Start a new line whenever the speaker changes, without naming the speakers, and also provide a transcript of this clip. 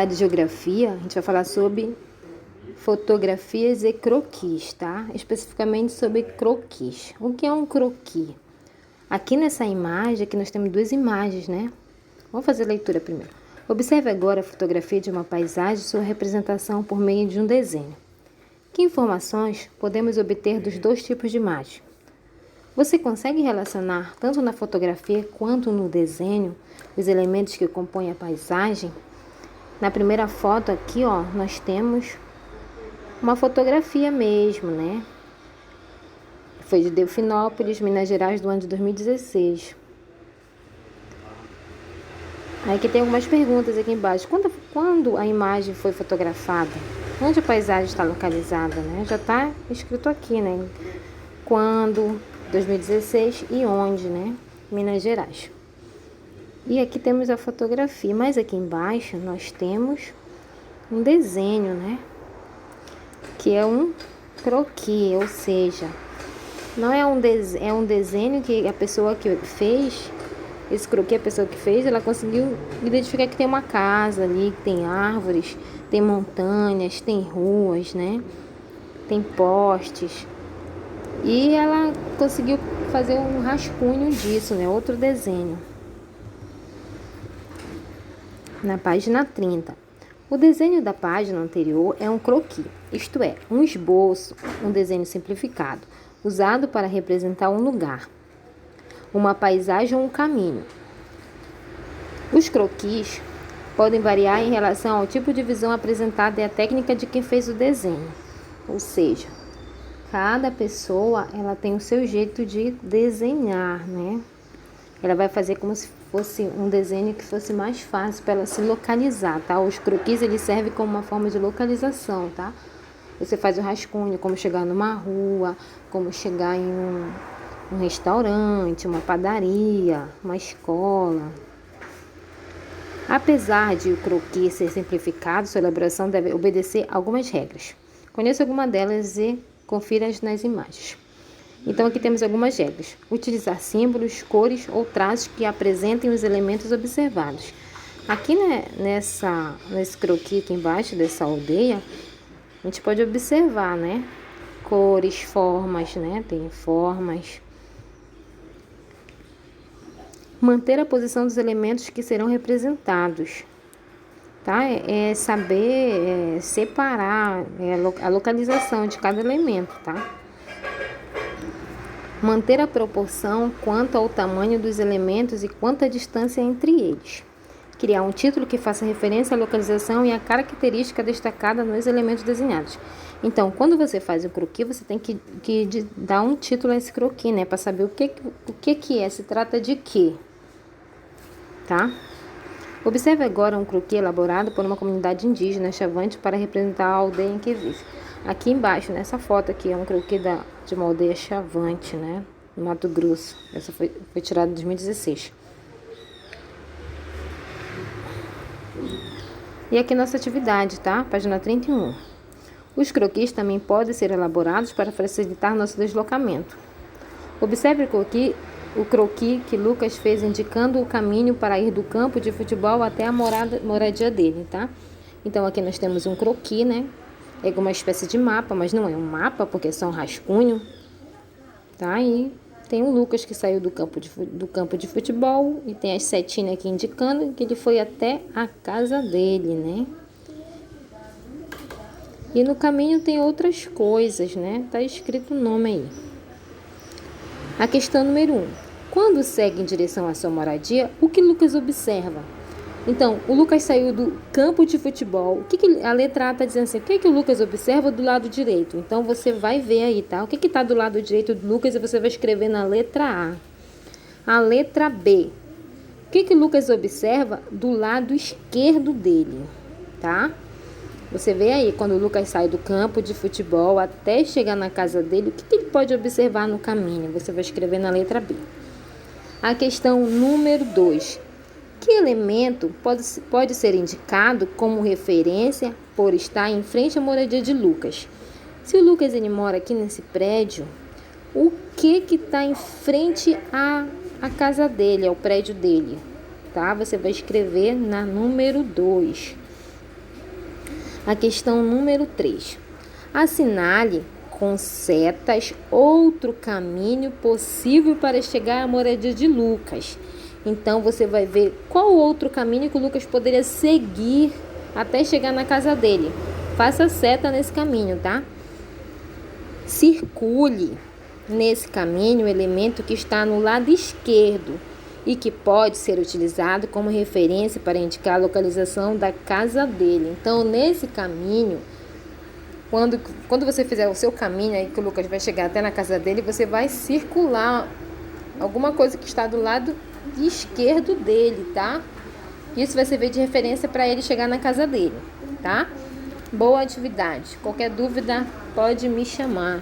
De geografia, a gente vai falar sobre fotografias e croquis, tá? Especificamente sobre croquis. O que é um croquis? Aqui nessa imagem, aqui nós temos duas imagens, né? Vamos fazer a leitura primeiro. Observe agora a fotografia de uma paisagem e sua representação por meio de um desenho. Que informações podemos obter dos dois tipos de imagem? Você consegue relacionar, tanto na fotografia quanto no desenho, os elementos que compõem a paisagem? Na primeira foto aqui, ó, nós temos uma fotografia mesmo, né? Foi de Delfinópolis, Minas Gerais, do ano de 2016. Aí que tem algumas perguntas aqui embaixo. Quando a imagem foi fotografada? Onde a paisagem está localizada, né? Já está escrito aqui, né? Quando, 2016 e onde, né? Minas Gerais. E aqui temos a fotografia, mas aqui embaixo nós temos um desenho, né? Que é um croquis, ou seja, não é um desenho que a pessoa que fez, esse croquis, a pessoa que fez, ela conseguiu identificar que tem uma casa ali, que tem árvores, tem montanhas, tem ruas, né? Tem postes. E ela conseguiu fazer um rascunho disso, né? Outro desenho. Na página 30. O desenho da página anterior é um croquis, isto é, um esboço, um desenho simplificado, usado para representar um lugar, uma paisagem ou um caminho. Os croquis podem variar em relação ao tipo de visão apresentada e à técnica de quem fez o desenho. Ou seja, cada pessoa ela tem o seu jeito de desenhar, né? Ela vai fazer como se fosse um desenho que fosse mais fácil para ela se localizar, tá? Os croquis, eles servem como uma forma de localização, tá? Você faz o rascunho, como chegar numa rua, como chegar em um restaurante, uma padaria, uma escola. Apesar de o croquis ser simplificado, sua elaboração deve obedecer algumas regras. Conheça alguma delas e confira-as nas imagens. Então, aqui temos algumas regras. Utilizar símbolos, cores ou traços que apresentem os elementos observados. Aqui, né, nesse croquis aqui embaixo dessa aldeia, a gente pode observar, né? Cores, formas, né? Tem formas. Manter a posição dos elementos que serão representados. Tá? É saber separar a localização de cada elemento, tá? Manter a proporção quanto ao tamanho dos elementos e quanto à distância entre eles. Criar um título que faça referência à localização e à característica destacada nos elementos desenhados. Então, quando você faz o croquis, você tem que dar um título a esse croquis, né? Para saber o que é, se trata de quê, tá? Observe agora um croquis elaborado por uma comunidade indígena chavante para representar a aldeia em que vive. Aqui embaixo, nessa foto aqui, é um croquis de uma aldeia chavante, né? No Mato Grosso. Essa foi tirada em 2016. E aqui nossa atividade, tá? Página 31. Os croquis também podem ser elaborados para facilitar nosso deslocamento. Observe o croquis que Lucas fez indicando o caminho para ir do campo de futebol até a moradia dele, tá? Então, aqui nós temos um croquis, né? É uma espécie de mapa, mas não é um mapa, porque é só um rascunho, tá? E tem o Lucas que saiu do campo de futebol e tem as setinhas aqui indicando que ele foi até a casa dele, né? E no caminho tem outras coisas, né? Tá escrito o nome aí. A questão número 1. Quando segue em direção à sua moradia, o que Lucas observa? Então, o Lucas saiu do campo de futebol. O que a letra A está dizendo assim? O que o Lucas observa do lado direito? Então, você vai ver aí, tá? O que está do lado direito do Lucas e você vai escrever na letra A. A letra B. O que o Lucas observa do lado esquerdo dele, tá? Você vê aí, quando o Lucas sai do campo de futebol até chegar na casa dele, o que ele pode observar no caminho? Você vai escrever na letra B. A questão número 2. Que elemento pode ser indicado como referência por estar em frente à moradia de Lucas? Se o Lucas ele mora aqui nesse prédio, o que está em frente à casa dele, ao prédio dele? Tá? Você vai escrever na número 2. A questão número 3. Assinale com setas outro caminho possível para chegar à moradia de Lucas. Então, você vai ver qual outro caminho que o Lucas poderia seguir até chegar na casa dele. Faça seta nesse caminho, tá? Circule nesse caminho o elemento que está no lado esquerdo e que pode ser utilizado como referência para indicar a localização da casa dele. Então, nesse caminho, quando você fizer o seu caminho, aí que o Lucas vai chegar até na casa dele, você vai circular alguma coisa que está do lado esquerdo dele, tá? Isso vai servir de referência para ele chegar na casa dele, tá? Boa atividade. Qualquer dúvida, pode me chamar.